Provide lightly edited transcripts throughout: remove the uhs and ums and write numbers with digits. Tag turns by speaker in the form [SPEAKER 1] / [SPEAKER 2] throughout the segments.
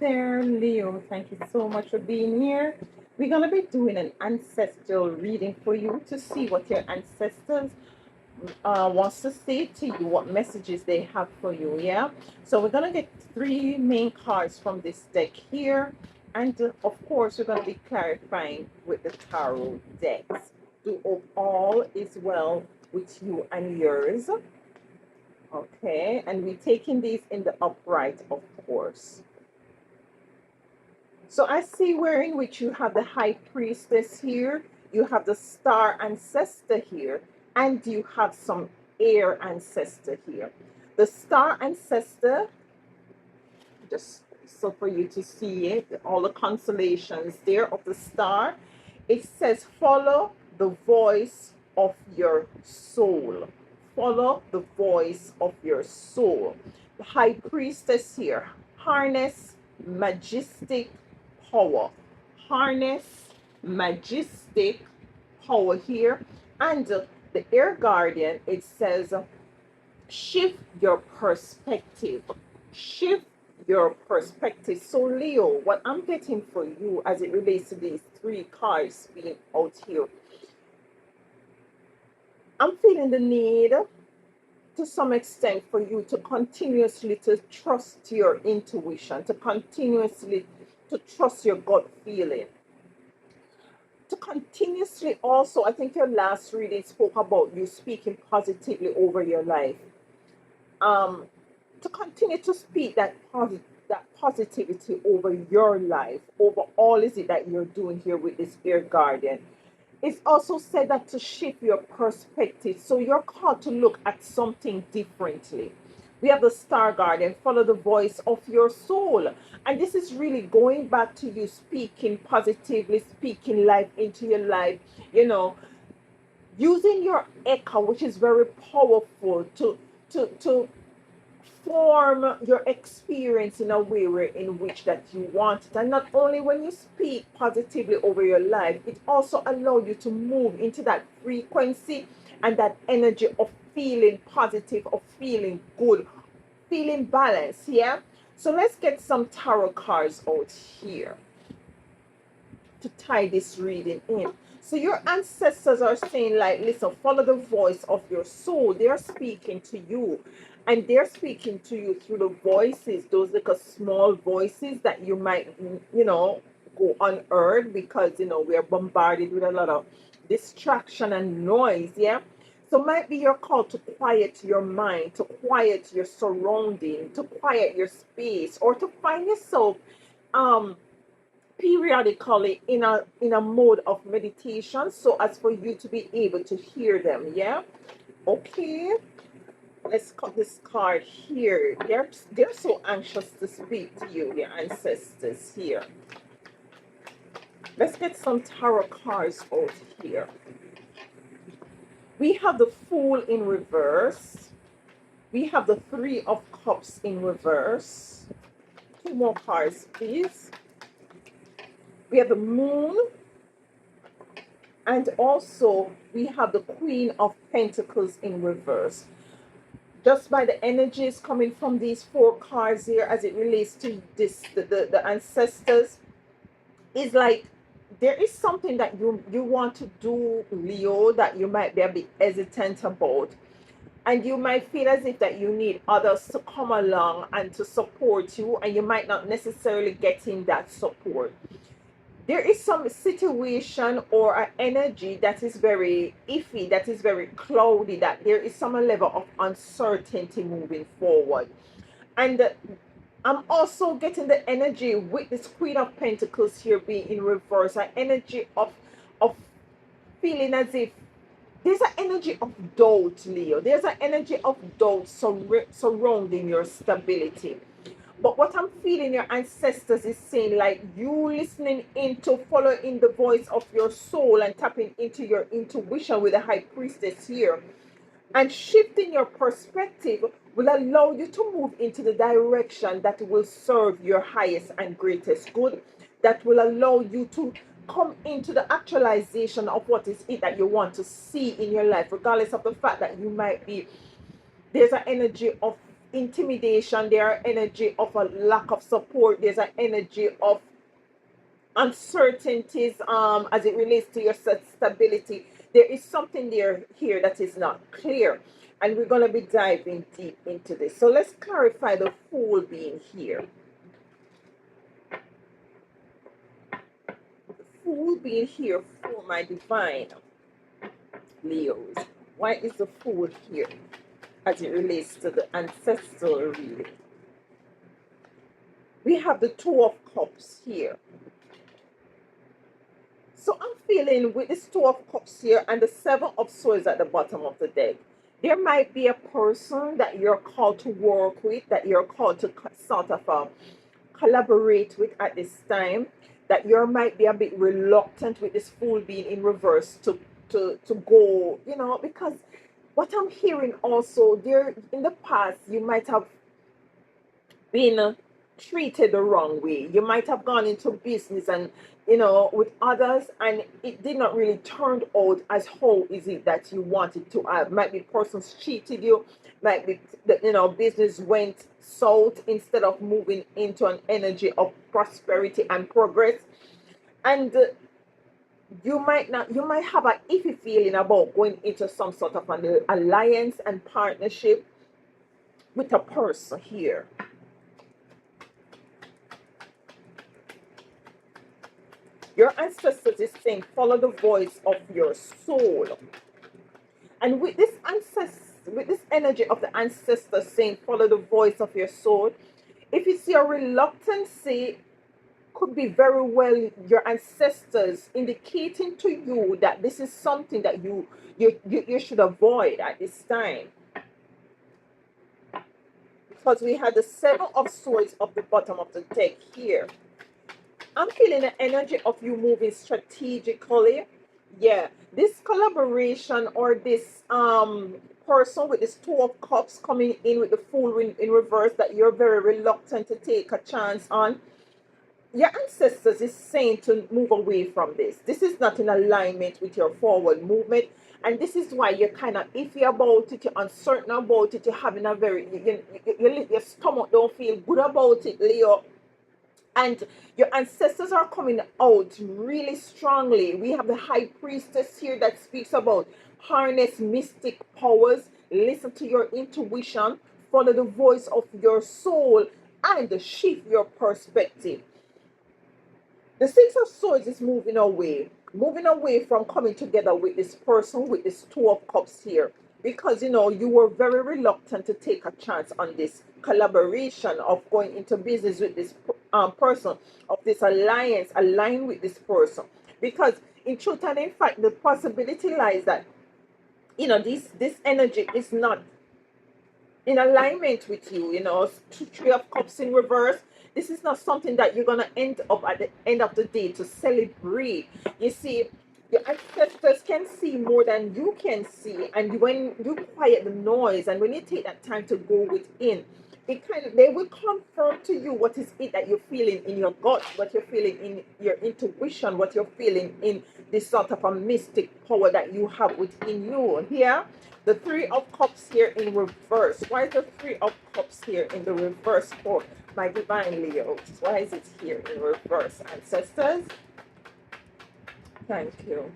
[SPEAKER 1] there, Leo. Thank you so much for being here. We're going to be doing an ancestral reading for you to see what your ancestors wants to say to you, what messages they have for you. Yeah. So we're going to get three main cards from this deck here. And of course, we're going to be clarifying with the tarot decks. Do hope all is well with you and yours. Okay. And we're taking these in the upright, of course. So I see where in which you have the high priestess here, you have the star ancestor here, and you have some air ancestor here. The star ancestor, just so for you to see it, all the constellations there of the star, it says follow the voice of your soul. Follow the voice of your soul. The high priestess here, harness majestic power. Harness majestic power here. And the air guardian, it says shift your perspective. Shift your perspective. So Leo, what I'm getting for you as it relates to these three cards being out here, I'm feeling the need to some extent for you to continuously to trust your intuition, to continuously to trust your gut feeling, to continuously also, I think your last reading spoke about you speaking positively over your life, to continue to speak that positivity over your life, over all is it that you're doing here with this air guardian. It's also said that to shift your perspective. So you're called to look at something differently. We have the star guardian, follow the voice of your soul. And this is really going back to you speaking positively, speaking life into your life, you know, using your echo, which is very powerful to form your experience in a way in which that you want it. And not only when you speak positively over your life, it also allows you to move into that frequency and that energy of feeling positive, of feeling good, feeling balanced. Yeah. So let's get some tarot cards out here to tie this reading in. So your ancestors are saying, like, listen, follow the voice of your soul. They're speaking to you. And they're speaking to you through the voices, those little small voices that you might, go unheard because, we are bombarded with a lot of distraction and noise, yeah? So might be you're called to quiet your mind, to quiet your surrounding, to quiet your space, or to find yourself periodically in a mode of meditation so as for you to be able to hear them, yeah? Okay. Let's cut this card here. They're so anxious to speak to you, your ancestors here. Let's get some tarot cards out here. We have the Fool in reverse. We have the Three of Cups in reverse. Two more cards, please. We have the Moon. And also, we have the Queen of Pentacles in reverse. Just by the energies coming from these four cards here as it relates to this, the ancestors, is like there is something that you want to do, Leo, that you might be a bit hesitant about. And you might feel as if that you need others to come along and to support you, and you might not necessarily getting that support. There is some situation or an energy that is very iffy, that is very cloudy, that there is some level of uncertainty moving forward. And I'm also getting the energy with this Queen of Pentacles here being in reverse, an energy of feeling as if there's an energy of doubt, Leo. There's an energy of doubt surrounding your stability. But what I'm feeling your ancestors is saying, like, you listening into following the voice of your soul and tapping into your intuition with the High Priestess here and shifting your perspective will allow you to move into the direction that will serve your highest and greatest good, that will allow you to come into the actualization of what is it that you want to see in your life, regardless of the fact that you might be, there's an energy of intimidation, there are energy of a lack of support, there's an energy of uncertainties as it relates to your stability. There is something there here that is not clear, and we're going to be diving deep into this. So let's clarify the Fool being here. The Fool being here for my divine Leos. Why is the Fool here as it relates to the ancestral reading? We have the Two of Cups here. So I'm feeling with this Two of Cups here and the Seven of Swords at the bottom of the deck, there might be a person that you're called to work with, that you're called to sort of collaborate with at this time, that you might be a bit reluctant with this Fool being in reverse to go, you know, because what I'm hearing also, there in the past, you might have been treated the wrong way. You might have gone into business and, you know, with others, and it did not really turn out as how is it that you wanted to have. Might be persons cheated you, might be that, you know, business went south instead of moving into an energy of prosperity and progress. And you might have an iffy feeling about going into some sort of an alliance and partnership with a person here. Your ancestors is saying, follow the voice of your soul. And with this energy of the ancestors saying, follow the voice of your soul, if it's your reluctancy, could be very well your ancestors indicating to you that this is something that you should avoid at this time. Because we had the Seven of Swords at the bottom of the deck here. I'm feeling the energy of you moving strategically. Yeah, this collaboration or this person with this Two of Cups coming in with the Fool in reverse that you're very reluctant to take a chance on. Your ancestors is saying to move away from this. This is not in alignment with your forward movement. And this is why you're kind of iffy about it, you're uncertain about it, you're having a very, your stomach don't feel good about it, Leo. And your ancestors are coming out really strongly. We have the High Priestess here that speaks about harness mystic powers, listen to your intuition, follow the voice of your soul, and shift your perspective. The Six of Swords is moving away from coming together with this person, with this Two of Cups here. Because, you know, you were very reluctant to take a chance on this collaboration of going into business with this person, of this alliance, align with this person. Because in truth and in fact, the possibility lies that, you know, this energy is not in alignment with you, you know. Three of Cups in reverse. This is not something that you're going to end up at the end of the day to celebrate. You see, your ancestors can see more than you can see. And when you quiet the noise and when you take that time to go within, they will confirm to you what is it that you're feeling in your gut, what you're feeling in your intuition, what you're feeling in this sort of a mystic power that you have within you. Here, the Three of Cups here in reverse. Why is the Three of Cups here in the reverse for my divine Leos? Why is it here in reverse, ancestors? Thank you.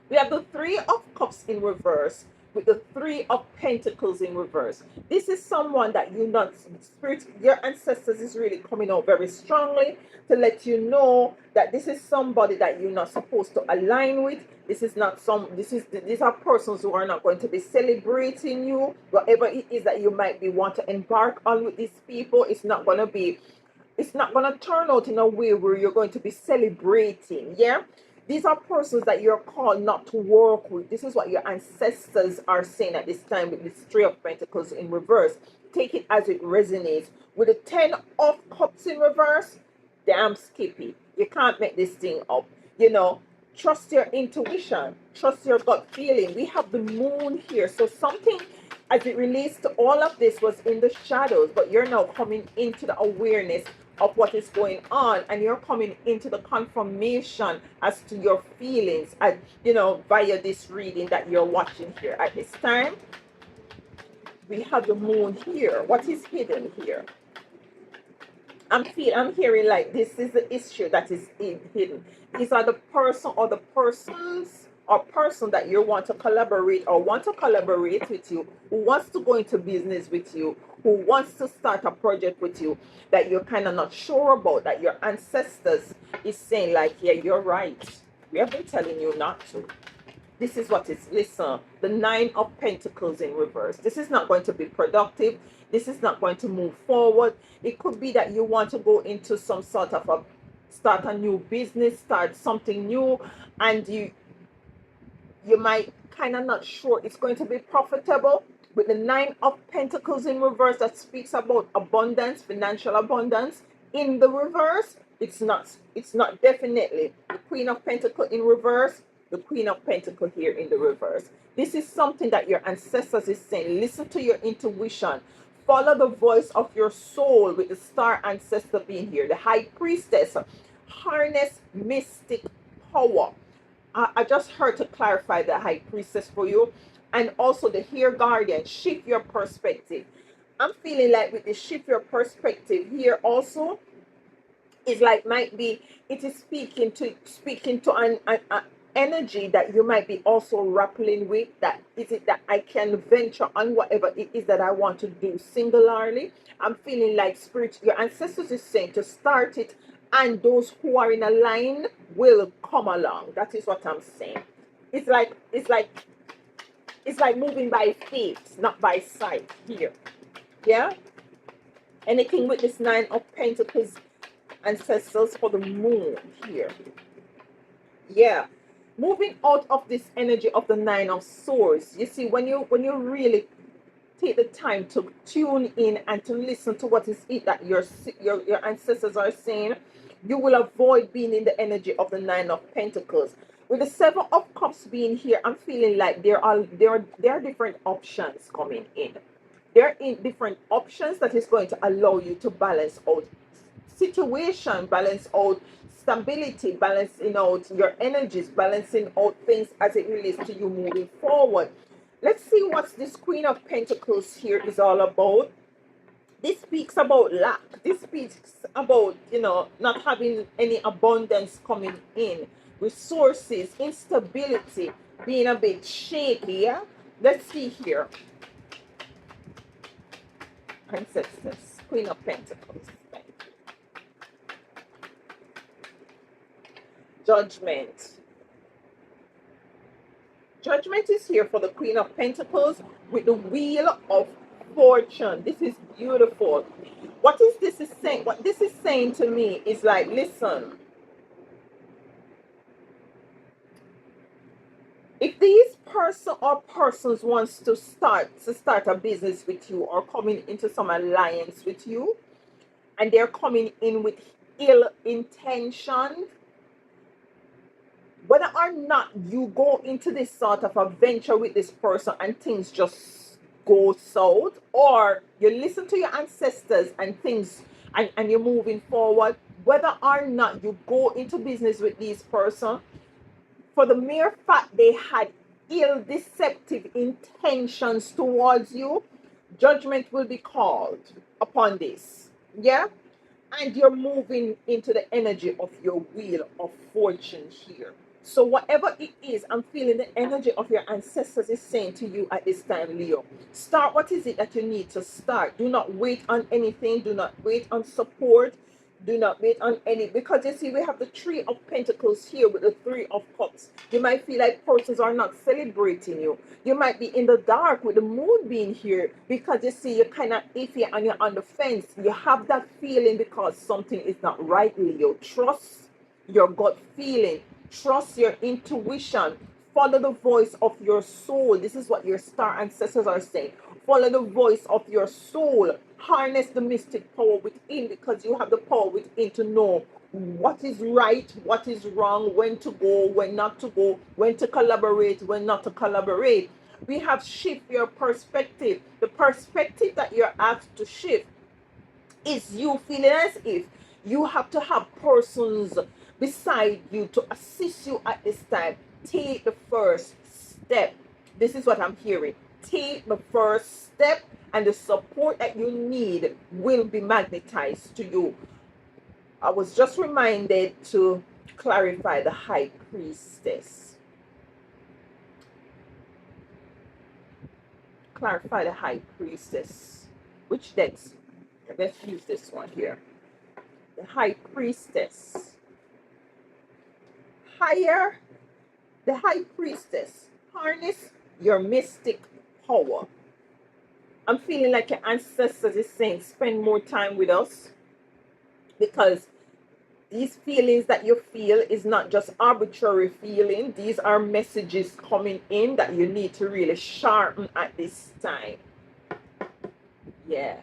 [SPEAKER 1] We have the Three of Cups in reverse with the Three of Pentacles in reverse. This is someone that you not spirit, your ancestors is really coming out very strongly to let you know that this is somebody that you're not supposed to align with. This is not these are persons who are not going to be celebrating you. Whatever it is that you might be want to embark on with these people, it's not going to turn out in a way where you're going to be celebrating. Yeah. These are persons that you're called not to work with. This is what your ancestors are saying at this time with this Three of Pentacles in reverse. Take it as it resonates. With the Ten of Cups in reverse, damn Skippy. You can't make this thing up. You know, trust your intuition. Trust your gut feeling. We have the Moon here. So something as it relates to all of this was in the shadows, but you're now coming into the awareness of what is going on, and you're coming into the confirmation as to your feelings, and you know, via this reading that you're watching here at this time. We have the moon here. What is hidden here? I'm hearing like this is the issue that is hidden. These are the person or the persons or person that you want to collaborate or want to collaborate with you, who wants to go into business with you, who wants to start a project with you that you're kind of not sure about, that your ancestors is saying like, yeah, you're right. We have been telling you not to. This is what is, listen, the Nine of Pentacles in reverse. This is not going to be productive. This is not going to move forward. It could be that you want to go into some sort of start a new business, start something new, and you might kind of not sure it's going to be profitable. With the Nine of Pentacles in reverse, that speaks about abundance, financial abundance. In the reverse, it's not definitely. The Queen of Pentacles in reverse, the Queen of Pentacles here in the reverse. This is something that your ancestors is saying. Listen to your intuition. Follow the voice of your soul, with the star ancestor being here. The High Priestess. Harness mystic power. I just heard to clarify the High Priestess for you. And also the Here Guardian. Shift your perspective. I'm feeling like with the shift your perspective here also, is like might be, it is speaking to an energy that you might be also grappling with. That is it, that I can venture on whatever it is that I want to do singularly. I'm feeling like spirit, your ancestors is saying to start it, and those who are in a line will come along. That is what I'm saying. It's like moving by faith, not by sight here. Yeah. Anything with this Nine of Pentacles ancestors for the moon here. Yeah. Moving out of this energy of the Nine of Swords. You see, when you really take the time to tune in and to listen to what is it that your ancestors are saying, you will avoid being in the energy of the Nine of Pentacles. With the Seven of Cups being here, I'm feeling like there are different options coming in. There are different options that is going to allow you to balance out situation, balance out stability, balancing out your energies, balancing out things as it relates to you moving forward. Let's see what this Queen of Pentacles here is all about. This speaks about lack. This speaks about, not having any abundance coming in, resources, instability, being a bit shaky. Yeah? Let's see here. Ancestors, Queen of Pentacles. Judgment. Judgment is here for the Queen of Pentacles with the Wheel of Fortune. This is beautiful. What is this is saying? What this is saying to me is like, listen, if these person or persons wants to start a business with you, or coming into some alliance with you, and they're coming in with ill intention, whether or not you go into this sort of a venture with this person and things just go south, or you listen to your ancestors and things, and you're moving forward, whether or not you go into business with this person, for the mere fact they had ill deceptive intentions towards you, judgment will be called upon this. Yeah. And you're moving into the energy of your Wheel of Fortune here. So whatever it is, I'm feeling the energy of your ancestors is saying to you at this time, Leo. Start what is it that you need to start. Do not wait on anything. Do not wait on support. Do not wait on any, because you see, we have the Three of Pentacles here with the Three of Cups. You might feel like persons are not celebrating you. You might be in the dark with the moon being here, because you see, you're kind of iffy and you're on the fence. You have that feeling because something is not right, Leo. Trust your gut feeling. Trust your intuition. Follow the voice of your soul. This is what your star ancestors are saying. Follow the voice of your soul. Harness the mystic power within, because you have the power within to know what is right, what is wrong, when to go, when not to go, when to collaborate, when not to collaborate. We have shift your perspective. The perspective that you're asked to shift is you feeling as if you have to have persons beside you to assist you at this time. Take the first step. This is what I'm hearing. take the first step, and the support that you need will be magnetized to you. I was just reminded to clarify the high priestess. Clarify the high priestess. Which decks? Let's use this one here. The high priestess. Higher. The high priestess. Harness your mystic power. I'm feeling like your ancestors is saying, spend more time with us, because these feelings that you feel is not just arbitrary feeling. These are messages coming in that you need to really sharpen at this time. Yeah.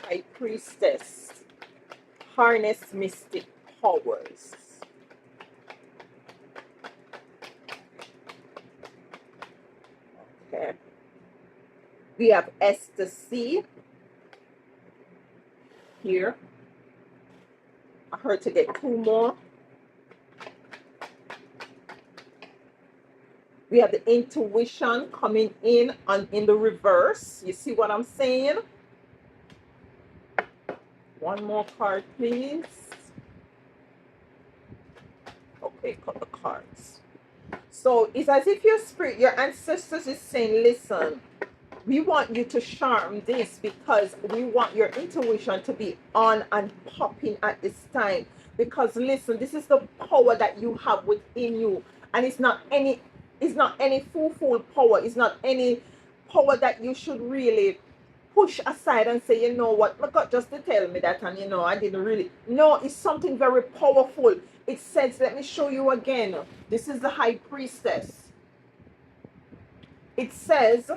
[SPEAKER 1] High priestess. Harness mystic powers. Okay. We have Esther C here. I heard to get 2 more. We have the intuition coming in the reverse. You see what I'm saying? 1 more card, please. Okay, cut the cards. So it's as if your spirit, your ancestors is saying, listen, we want you to sharpen this, because we want your intuition to be on and popping at this time. Because listen, this is the power that you have within you, and it's not any fool power. It's not any power that you should really push aside and say, you know what, my God just to tell me that, and you know, I didn't really. No, it's something very powerful. It says, let me show you again. This is the high priestess. It says,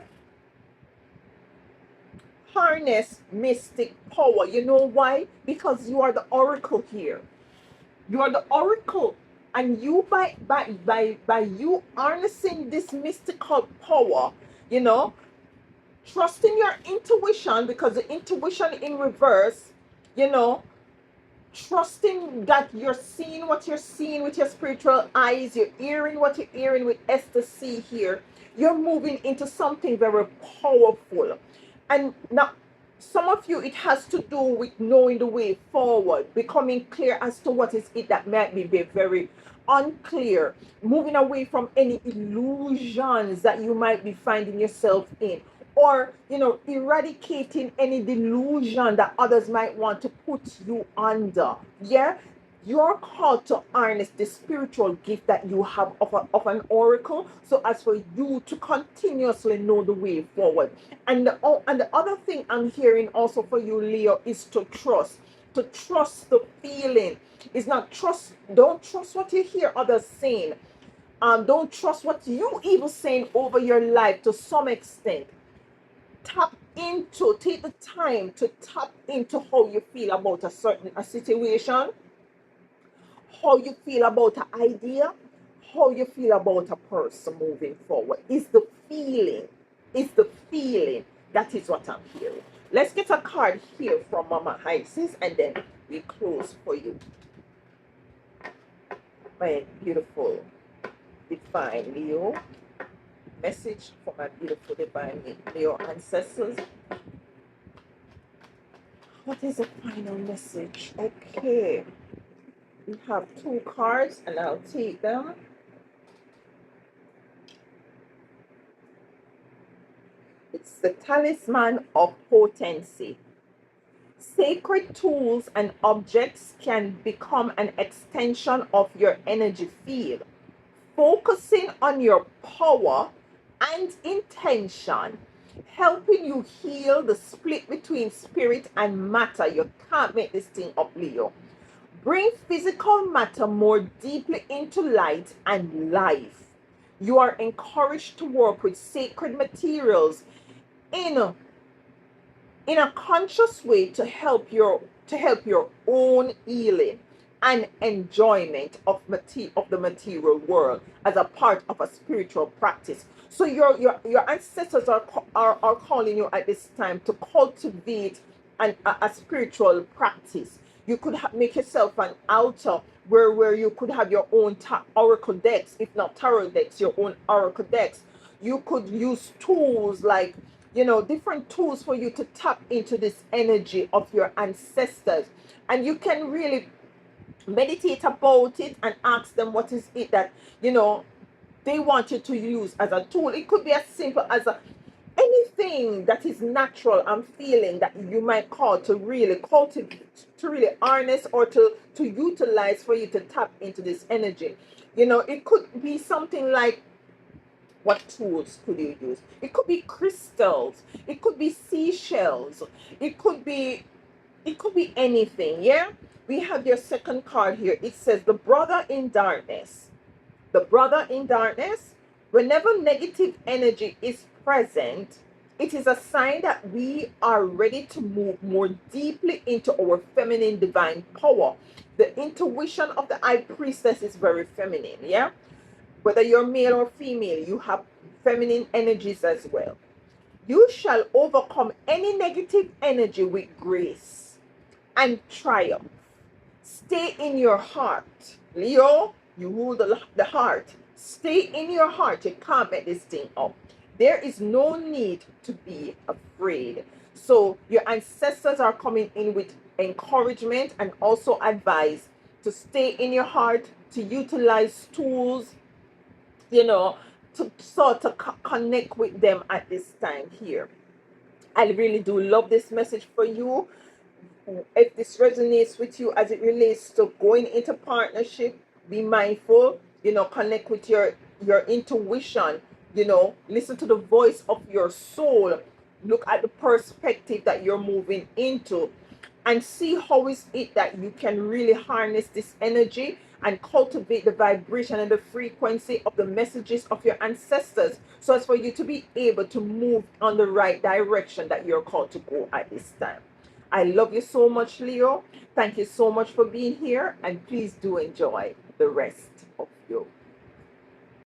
[SPEAKER 1] harness mystic power. You know why? Because you are the oracle here. You are the oracle. And you, by you harnessing this mystical power, you know, trusting your intuition, because the intuition in reverse, you know, trusting that you're seeing what you're seeing with your spiritual eyes, you're hearing what you're hearing with Esther C here, you're moving into something very powerful. And now, some of you, it has to do with knowing the way forward, becoming clear as to what is it that might be very unclear, moving away from any illusions that you might be finding yourself in, or, you know, eradicating any delusion that others might want to put you under. Yeah, you're called to harness the spiritual gift that you have of an oracle, so as for you to continuously know the way forward. And the other thing I'm hearing also for you, Leo, is to trust the feeling. It's not trust. Don't trust what you hear others saying. Don't trust what you even saying over your life. To some extent, take the time to tap into how you feel about a situation, how you feel about an idea, how you feel about a person moving forward. It's the feeling. It's the feeling. That is what I'm hearing. Let's get a card here from Mama Isis, and then we close for you. My beautiful divine Leo. Message for my beautiful divine Leo ancestors. What is the final message? Okay. We have 2 cards, and I'll take them. It's the Talisman of Potency. Sacred tools and objects can become an extension of your energy field. Focusing on your power and intention, helping you heal the split between spirit and matter. You can't make this thing up, Leo. Bring physical matter more deeply into light and life. You are encouraged to work with sacred materials in a conscious way to help your own healing and enjoyment of the material world as a part of a spiritual practice. So your ancestors are calling you at this time to cultivate a spiritual practice. You could make yourself an altar where you could have your own oracle decks, if not tarot decks, your own oracle decks. You could use tools like, different tools for you to tap into this energy of your ancestors. And you can really meditate about it and ask them what is it that, they want you to use as a tool. It could be as simple as anything that is natural and feeling that you might call to really cultivate, to really harness, or to utilize for you to tap into this energy. It could be something like, what tools could you use? It could be crystals, it could be seashells, it could be anything. Yeah, we have your second card here. It says the brother in darkness. The brother in darkness. Whenever negative energy is present, it is a sign that we are ready to move more deeply into our feminine divine power. The intuition of the high priestess is very feminine. Yeah, whether you're male or female, you have feminine energies as well. You shall overcome any negative energy with grace and triumph. Stay in your heart. Leo, you rule the heart. Stay in your heart. You can't make this thing up. There is no need to be afraid. So your ancestors are coming in with encouragement and also advice to stay in your heart, to utilize tools, to sort of connect with them at this time here. I really do love this message for you. If this resonates with you as it relates to going into partnership, be mindful, connect with your intuition, listen to the voice of your soul, look at the perspective that you're moving into, and see how is it that you can really harness this energy and cultivate the vibration and the frequency of the messages of your ancestors, so as for you to be able to move on the right direction that you're called to go at this time. I love you so much, Leo. Thank you so much for being here, and please do enjoy the rest of your